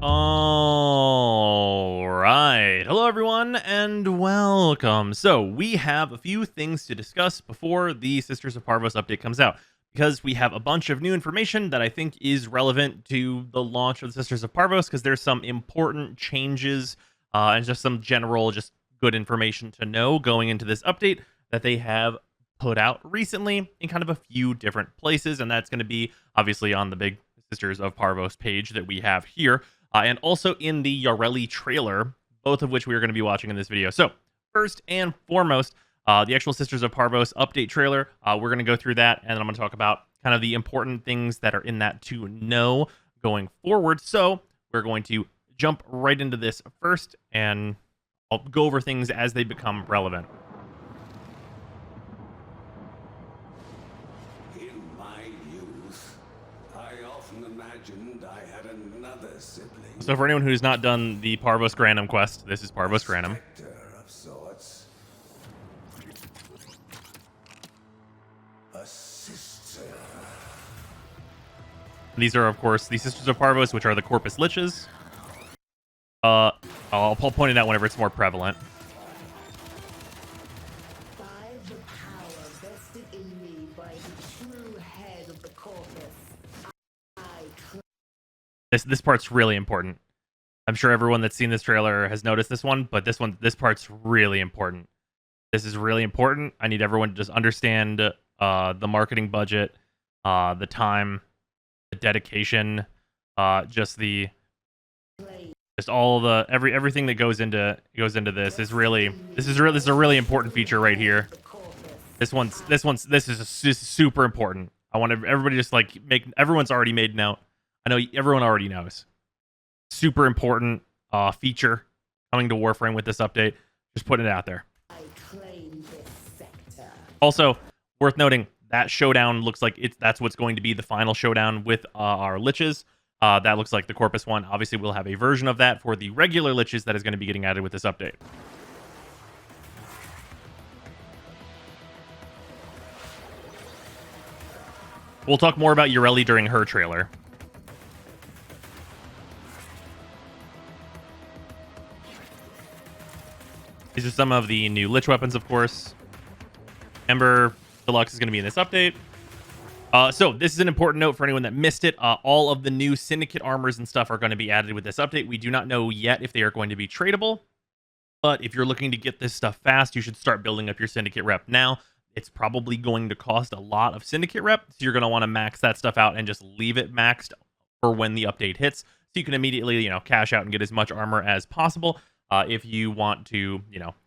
All right. Hello, everyone, and welcome. So, we have a few things to discuss before the Sisters of Parvos update comes out, because we have a bunch of new information that I think is relevant to the launch of the Sisters of Parvos, because there's some important changes and just some general, just good information to know going into this update that they have put out recently in kind of a few different places, and that's going to be obviously on the big Sisters of Parvos page that we have here. And also in the Yareli trailer, both of which we are going to be watching in this video. So, first and foremost, the actual Sisters of Parvos update trailer. We're going to go through that, and then I'm going to talk about kind of the important things that are in that to know going forward. So, we're going to jump right into this first, and I'll go over things as they become relevant. So for anyone who's not done the Parvos Granum quest, this is Parvos Granum. These are, of course, the Sisters of Parvos, which are the Corpus Liches. I'll point it out whenever it's more prevalent. This part's really important. I'm sure everyone that's seen this trailer has noticed this one, but this part's really important. This is really important. I need everyone to just understand the marketing budget, the time, the dedication, just all the everything that goes into this is a really important feature right here. This is super important. I want everybody just like everyone's already made note. I know everyone already knows. Super important feature coming to Warframe with this update. Just putting it out there. Also, worth noting, that showdown looks like that's what's going to be the final showdown with our Liches. That looks like the Corpus one. Obviously, we'll have a version of that for the regular Liches that is going to be getting added with this update. We'll talk more about Yareli during her trailer. These are some of the new Lich weapons, of course. Ember Deluxe is going to be in this update. So this is an important note for anyone that missed it. All of the new Syndicate armors and stuff are going to be added with this update. We do not know yet if they are going to be tradable. But if you're looking to get this stuff fast, you should start building up your Syndicate rep now. It's probably going to cost a lot of Syndicate rep. So you're going to want to max that stuff out and just leave it maxed for when the update hits. So you can immediately, cash out and get as much armor as possible. If you want to,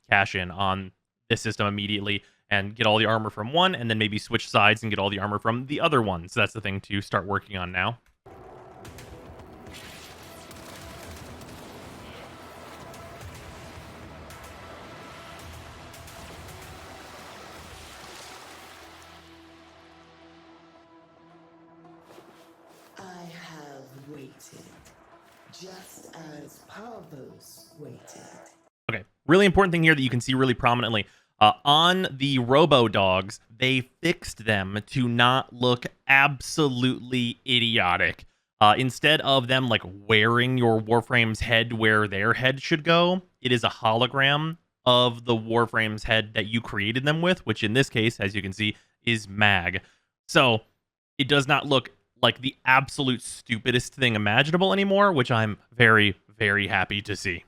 cash in on this system immediately and get all the armor from one, and then maybe switch sides and get all the armor from the other one. So that's the thing to start working on now. I have waited, just as Parvos waited. Okay, really important thing here that you can see really prominently. On the Robo Dogs, they fixed them to not look absolutely idiotic. Instead of them like wearing your Warframe's head where their head should go, it is a hologram of the Warframe's head that you created them with, which in this case, as you can see, is Mag. So it does not look like the absolute stupidest thing imaginable anymore, which I'm very, very happy to see.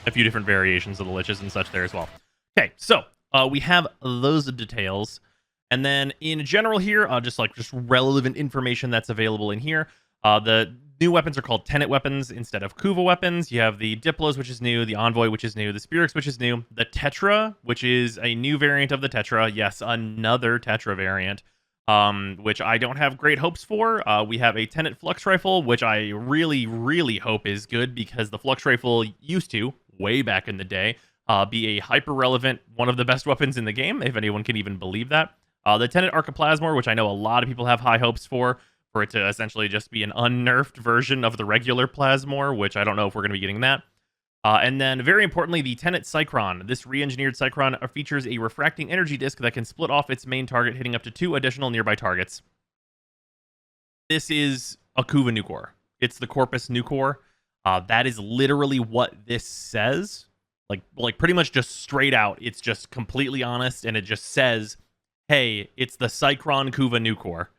A few different variations of the Liches and such there as well. Okay, so we have those details. And then in general here, just relevant information that's available in here. The new weapons are called Tenet weapons instead of Kuva weapons. You have the Diplos, which is new, the Envoy, which is new, the Spirix, which is new, the Tetra, which is a new variant of the Tetra. Yes, another Tetra variant, which I don't have great hopes for. We have a Tenet Flux Rifle, which I really, really hope is good, because the Flux Rifle used to, way back in the day, be a hyper-relevant, one of the best weapons in the game, if anyone can even believe that. The Tenet Archiplasmor, which I know a lot of people have high hopes for it to essentially just be an unnerfed version of the regular Plasmor, which I don't know if we're going to be getting that. And then, very importantly, the Tenet Cycron. This re-engineered Cycron features a refracting energy disc that can split off its main target, hitting up to 2 additional nearby targets. This is a Kuva new core. It's the Corpus new core. That is literally what this says. Like pretty much just straight out. It's just completely honest, and it just says, hey, it's the Cycron Kuva new core.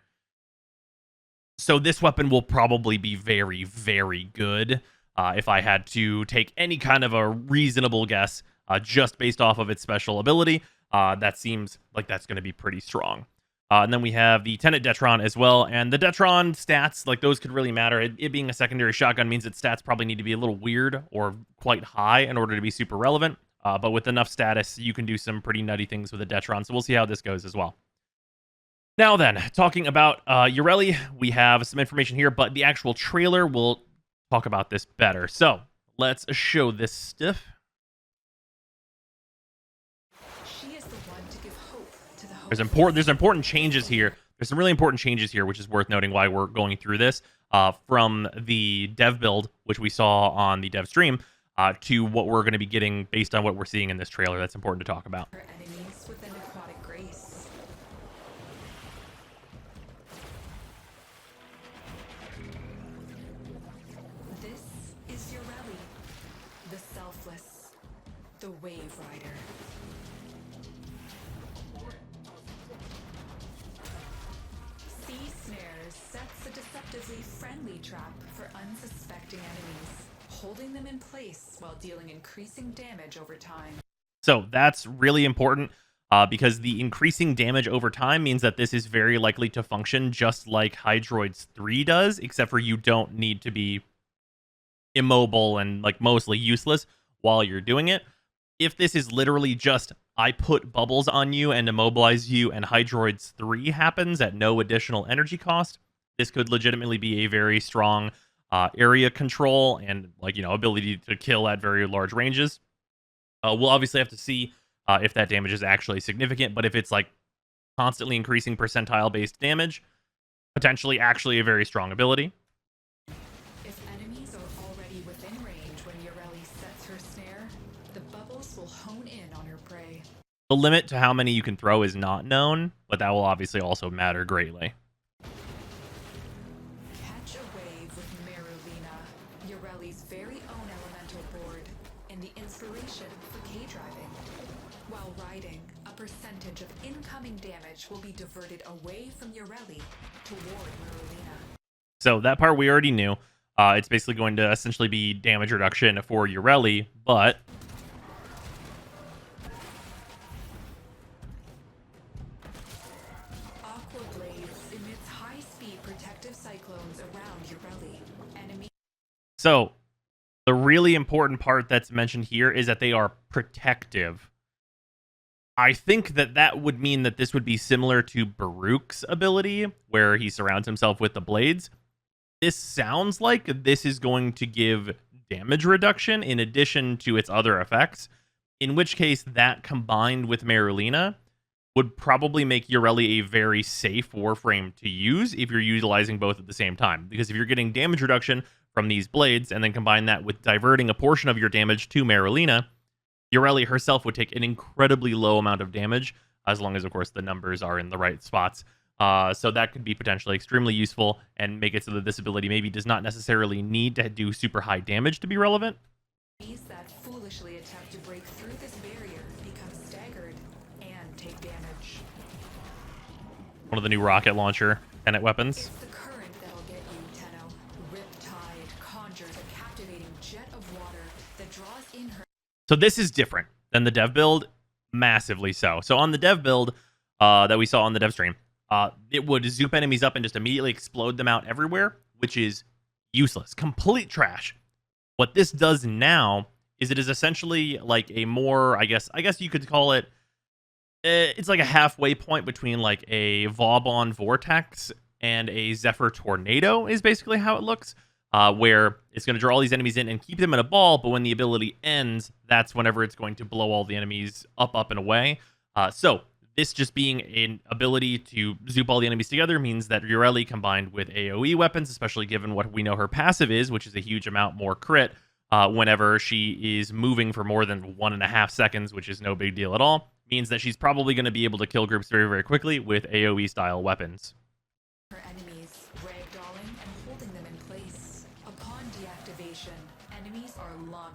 So this weapon will probably be very, very good. If I had to take any kind of a reasonable guess, just based off of its special ability, that seems like that's going to be pretty strong. And then we have the Tenet Detron as well. And the Detron stats, like those could really matter. It being a secondary shotgun means its stats probably need to be a little weird or quite high in order to be super relevant. But with enough status, you can do some pretty nutty things with a Detron. So we'll see how this goes as well. Now then, talking about Yareli, we have some information here, but the actual trailer will talk about this better. So let's show this stuff. There's important changes here. There's some really important changes here, which is worth noting why we're going through this from the dev build, which we saw on the dev stream, to what we're going to be getting based on what we're seeing in this trailer. That's important to talk about. Enemies with an aquatic grace. This is Yareli, the selfless, the wave rider. Sea Snares sets a deceptively friendly trap for unsuspecting enemies, holding them in place while dealing increasing damage over time. So that's really important because the increasing damage over time means that this is very likely to function just like Hydroids 3 does, except for you don't need to be immobile and like mostly useless while you're doing it. If this is literally just I put bubbles on you and immobilize you and Hydroids 3 happens at no additional energy cost, this could legitimately be a very strong area control and ability to kill at very large ranges. We'll obviously have to see if that damage is actually significant, but if it's like constantly increasing percentile based damage, potentially actually a very strong ability. If enemies are already within range when Yareli sets her snare, the bubbles will hone in on her prey. The limit to how many you can throw is not known, but that will obviously also matter greatly. Catch a wave with Marulina, Yareli's very own elemental board, and the inspiration for K-driving. While riding, a percentage of incoming damage will be diverted away from Yareli toward Marulina. So that part we already knew. It's basically going to essentially be damage reduction for Yareli, but Aqua Blades emits high-speed protective cyclones around Yareli. So the really important part that's mentioned here is that they are protective. I think that would mean that this would be similar to Baruch's ability, where he surrounds himself with the blades. This sounds like this is going to give damage reduction in addition to its other effects, in which case that combined with Marulina would probably make Yareli a very safe Warframe to use if you're utilizing both at the same time. Because if you're getting damage reduction from these blades and then combine that with diverting a portion of your damage to Marulina, Yareli herself would take an incredibly low amount of damage, as long as, of course, the numbers are in the right spots. So that could be potentially extremely useful and make it so that this ability maybe does not necessarily need to do super high damage to be relevant. Enemies that foolishly attempt to break through this barrier become staggered and take damage. One of the new rocket launcher Tenet weapons. It's the current that'll get you, Tenno. Riptide conjures a captivating jet of water that draws in her. So this is different than the dev build, massively so. So on the dev build that we saw on the dev stream, it would zoop enemies up and just immediately explode them out everywhere, which is useless, complete trash. What this does now is it is essentially like a more, I guess you could call it, it's like a halfway point between like a Vauban Vortex and a Zephyr Tornado is basically how it looks. Where it's going to draw all these enemies in and keep them in a ball, but when the ability ends, that's whenever it's going to blow all the enemies up and away. So this just being an ability to zoop all the enemies together means that Yareli combined with AoE weapons, especially given what we know her passive is, which is a huge amount more crit, whenever she is moving for more than 1.5 seconds, which is no big deal at all, means that she's probably going to be able to kill groups very, very quickly with AoE style weapons. Her enemies, ragdoll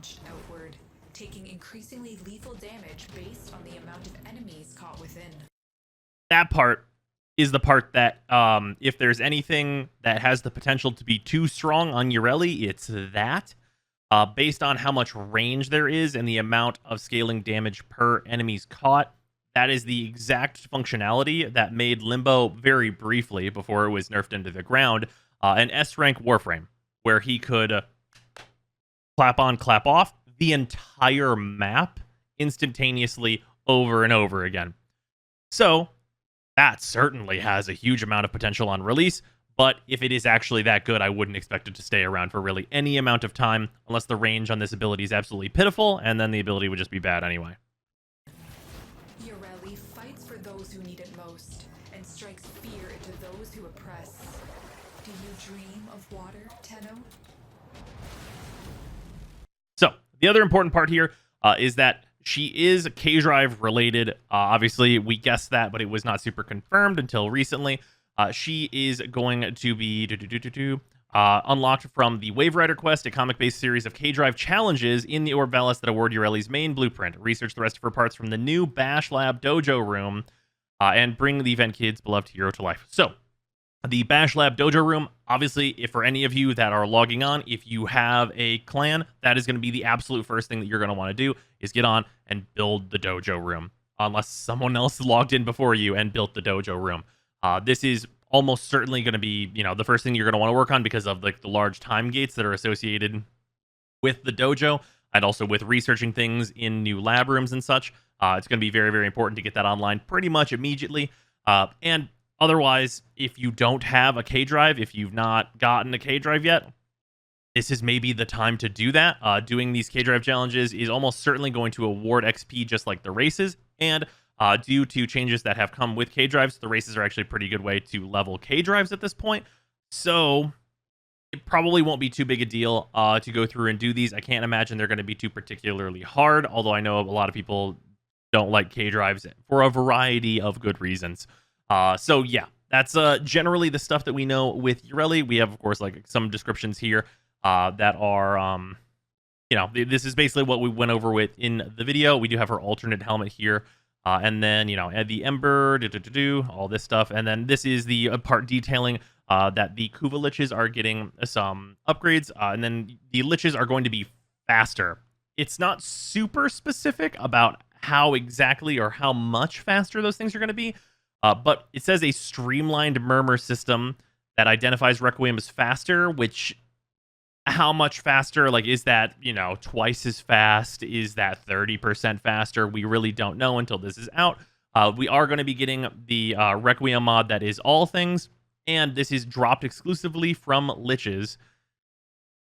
launched outward, taking increasingly lethal damage based on the amount of enemies caught within. That part is the part that, if there's anything that has the potential to be too strong on Yareli, it's that. Based on how much range there is and the amount of scaling damage per enemies caught, that is the exact functionality that made Limbo very briefly, before it was nerfed into the ground, an S-rank Warframe, where he could clap on, clap off the entire map instantaneously over and over again. So that certainly has a huge amount of potential on release, but if it is actually that good, I wouldn't expect it to stay around for really any amount of time, unless the range on this ability is absolutely pitiful, and then the ability would just be bad anyway. Yareli fights for those who need it most, and strikes fear into those who oppress. Do you dream of water, Tenno? So, the other important part here is that she is K-Drive related. Obviously, we guessed that, but it was not super confirmed until recently. She is going to be unlocked from the Wave Rider quest, a comic-based series of K-Drive challenges in the Orb Valis that award Yareli's main blueprint. Research the rest of her parts from the new Bash Lab Dojo room, and bring the event kid's beloved hero to life. So, the Bash Lab Dojo room, obviously, if for any of you that are logging on, if you have a clan, that is going to be the absolute first thing that you're going to want to do, is get on and build the dojo room. Unless someone else logged in before you and built the dojo room. This is almost certainly going to be, the first thing you're going to want to work on, because of the large time gates that are associated with the dojo, and also with researching things in new lab rooms and such. It's going to be very, very important to get that online pretty much immediately. And otherwise, if you don't have a K-Drive, if you've not gotten a K-Drive yet, this is maybe the time to do that. Doing these K-Drive challenges is almost certainly going to award XP just like the races, and due to changes that have come with K-Drives, the races are actually a pretty good way to level K-Drives at this point. So it probably won't be too big a deal to go through and do these. I can't imagine they're going to be too particularly hard, although I know a lot of people don't like K-Drives for a variety of good reasons. So yeah, that's generally the stuff that we know with Yareli. We have, of course, some descriptions here that are, this is basically what we went over with in the video. We do have her alternate helmet here. And then, add the Ember, all this stuff. And then this is the part detailing that the Kuva Liches are getting some upgrades. And then the Liches are going to be faster. It's not super specific about how exactly or how much faster those things are going to be. But it says a streamlined murmur system that identifies Requiem as faster, which... how much faster? Is that, twice as fast? Is that 30% faster? We really don't know until this is out. We are going to be getting the Requiem mod that is all things, and this is dropped exclusively from Liches,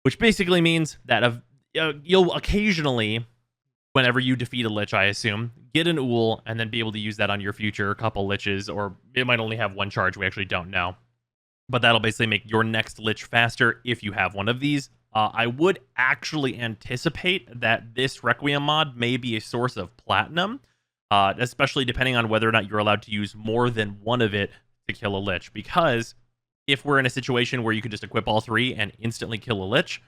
which basically means that you'll occasionally, whenever you defeat a Lich, I assume, get an Ool, and then be able to use that on your future couple Liches, or it might only have one charge. We actually don't know. But that'll basically make your next Lich faster if you have one of these. I would actually anticipate that this Requiem mod may be a source of platinum, especially depending on whether or not you're allowed to use more than one of it to kill a Lich. Because if we're in a situation where you could just equip all three and instantly kill a Lich,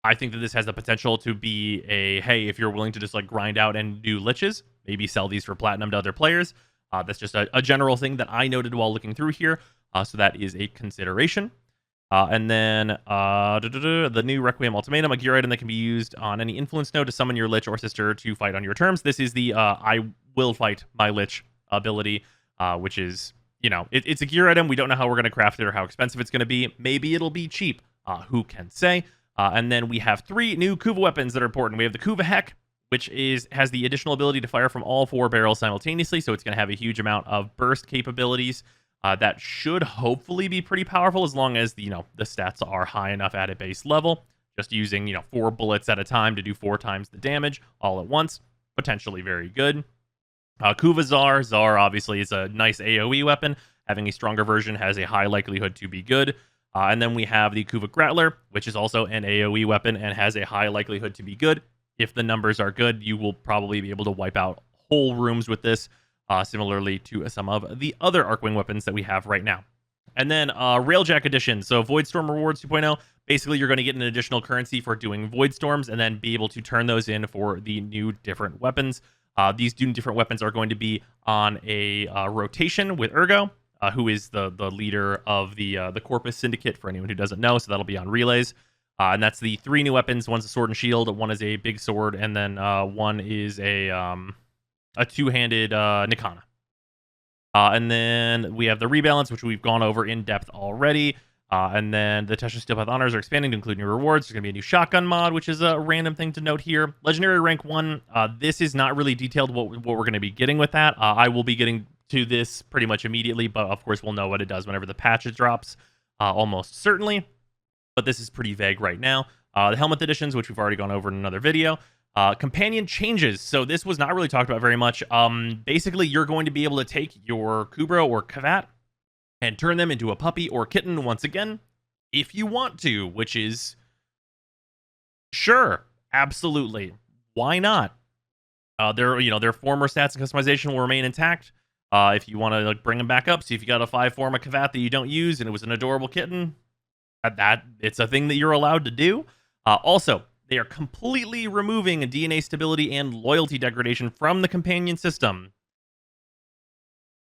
I think that this has the potential to be hey, if you're willing to just grind out and do Liches, maybe sell these for platinum to other players. That's just a general thing that I noted while looking through here. So that is a consideration. And then the new Requiem Ultimatum, a gear item that can be used on any influence node to summon your Lich or sister to fight on your terms. This is the I will fight my Lich ability, which is, it's a gear item. We don't know how we're going to craft it or how expensive it's going to be. Maybe it'll be cheap. Who can say? And then we have 3 new Kuva weapons that are important. We have the Kuva Heck, which has the additional ability to fire from all 4 barrels simultaneously. So it's going to have a huge amount of burst capabilities. That should hopefully be pretty powerful as long as the stats are high enough at a base level. Just using 4 bullets at a time to do 4 times the damage all at once, potentially very good. Kuva Zar obviously is a nice AoE weapon. Having a stronger version has a high likelihood to be good. And then we have the Kuva Grattler, which is also an AoE weapon and has a high likelihood to be good. If the numbers are good, you will probably be able to wipe out whole rooms with this. Similarly to some of the other Arcwing weapons that we have right now. And then Railjack Edition. So Voidstorm Rewards 2.0. Basically, you're going to get an additional currency for doing Void Storms and then be able to turn those in for the new different weapons. These new different weapons are going to be on a rotation with Ergo, who is the leader of the Corpus Syndicate, for anyone who doesn't know. So that'll be on relays. And that's the 3 new weapons. One's a sword and shield, one is a big sword, and then one is a two-handed Nikana. And then we have the rebalance, which we've gone over in depth already. And then the Tesha Steelpath Honors are expanding to include new rewards. There's going to be a new shotgun mod, which is a random thing to note here. Legendary rank 1. This is not really detailed what we're going to be getting with that. I will be getting to this pretty much immediately, but of course we'll know what it does whenever the patch drops, almost certainly. But this is pretty vague right now. The helmet editions, which we've already gone over in another video. Companion changes. So this was not really talked about very much. Basically, you're going to be able to take your Kubro or Kavat and turn them into a puppy or kitten once again, if you want to, which is sure, absolutely, why not? Their former stats and customization will remain intact. If you want to like bring them back up, see if you got a 5 form of Kavat that you don't use and it was an adorable kitten, that it's a thing that you're allowed to do. Also, they are completely removing DNA stability and loyalty degradation from the companion system.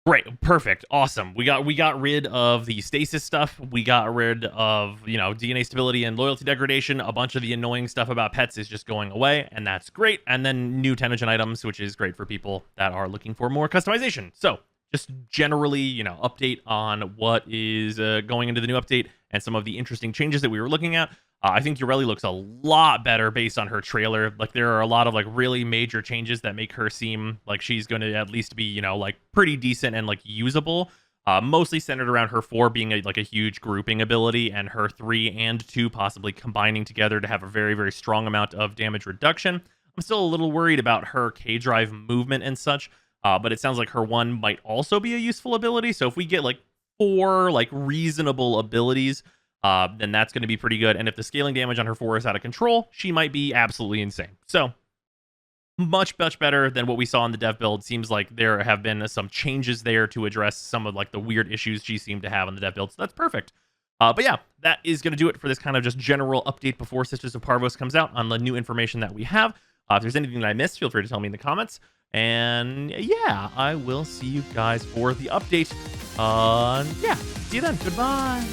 Great, perfect, awesome. We got rid of the stasis stuff. We got rid of DNA stability and loyalty degradation. A bunch of the annoying stuff about pets is just going away, and that's great. And then new Tenogen items, which is great for people that are looking for more customization. So just generally, update on what is going into the new update and some of the interesting changes that we were looking at. I think Yareli looks a lot better based on her trailer. Like there are a lot of like really major changes that make her seem like she's going to at least be, like pretty decent and like usable. Mostly centered around her 4 being a huge grouping ability and her 3 and 2 possibly combining together to have a very, very strong amount of damage reduction. I'm still a little worried about her K-Drive movement and such, but it sounds like her 1 might also be a useful ability. So if we get like 4 like reasonable abilities, then that's going to be pretty good. And if the scaling damage on her 4 is out of control, she might be absolutely insane. So much better than what we saw in the dev build. Seems like there have been some changes there to address some of like the weird issues she seemed to have in the dev build. So that's perfect. But yeah, that is going to do it for this kind of just general update before Sisters of Parvos comes out on the new information that we have. If there's anything that I missed, feel free to tell me in the comments. And yeah, I will see you guys for the update. Yeah, see you then. Goodbye.